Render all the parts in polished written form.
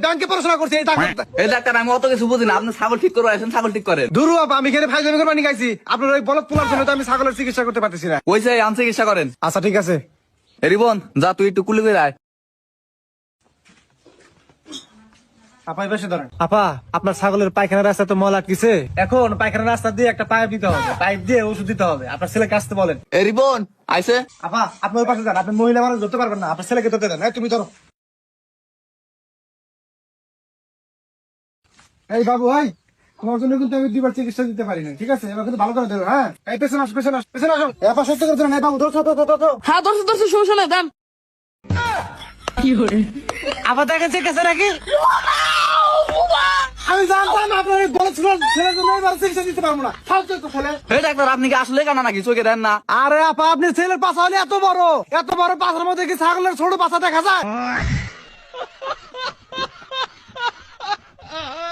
ব্যাংকে পড়াশোনা করছি এই ডাক্তার আমি অত কিছু বুঝি না, আপনি ছাগল ঠিক করে আসেন, ছাগল ঠিক করেন। দুরু বাবা, আমি এখানে ফাইজলামি করে পানি খাইছি। আপনার ওই বলদ পোলার জন্য তো আমি ছাগলের চিকিৎসা করতে পারতেছি না। ওই যে আম চিকিৎসা করেন। আচ্ছা ঠিক আছে। রিবন যা তুই একটু কুলি করে আয়। আপা এই পাশে দাঁড়ান। আপা, আপনার ছাগলের পায়খানা রাস্তা তো মল আটকিছে, এখন পায়খানা রাস্তা দিয়ে একটা পাইপ দিতে হবে, পাইপ দিয়ে ওষুধ দিতে হবে। আপনার ছেলেকে আসতে বলেন। রিবন আইসে। আপা আপনি ওই পাশে যান, আপনি মহিলা মানুষ ধরতে পারবেন না, আপনার ছেলেকে ধরতে দেন। তুমি ধরো। এই বাবু, ভাই তোমার জন্য কিন্তু আমি 2বার চিকিৎসা দিতে পারি না, ঠিক আছে? এবার কিন্তু ভালো করে দেবো। হ্যাঁ, এই পেছনে আসো, পেছনে আসো, পেছনে আসো। এবার সত্য করে দেন। এই বাবু ধরছো তো? হ্যাঁ ধরছি সমস্যা নাই দেন। আবার দেখেন চেকেছে নাকি? আমি জানতাম আপনার এই বড় ছেলের জন্য এবার চিকিৎসা দিতে পারবো না। ফালতু তো ছেলে। এই ডাক্তার আপনি কি আসলে কানা নাকি, চোখে দেন না? আরে আপা, আপনি ছেলের পাছা হলে এত বড় পাছার মধ্যে কি ছাগলের ছোট পাছা দেখা যায়?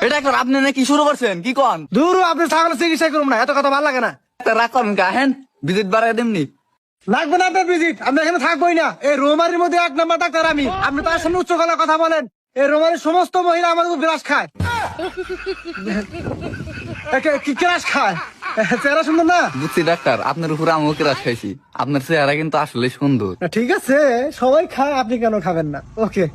এই ডাক্তার আপনি নাকি শুরু করছেন, কি কন? দূর, আপনি ছাগলের চিকিৎসা করুন না, এত কথা ভালো লাগে না। ডাক্তার রাগ করেন কা, হেন ভিজিট বাড়াই দেমনি। লাগবে না আপনার ভিজিট, আপনি এখানে থাকবোই না। এই রোমারির মধ্যে 1 নম্বর ডাক্তার আমি। আপনি তার সামনে উচ্চ গলায় কথা বলেন। এই রোমারির সমস্ত মহিলা আমার উপর বিরাজ খায়। কি ক্রাশ খায়? চেহারা সুন্দর না? বুঝছি ডাক্তার, আপনার উপরে আমিও ক্রাশ খাইছি, আপনার চেহারা কিন্তু আসলে সুন্দর। ঠিক আছে, সবাই খায়, আপনি কেন খাবেন না? ওকে।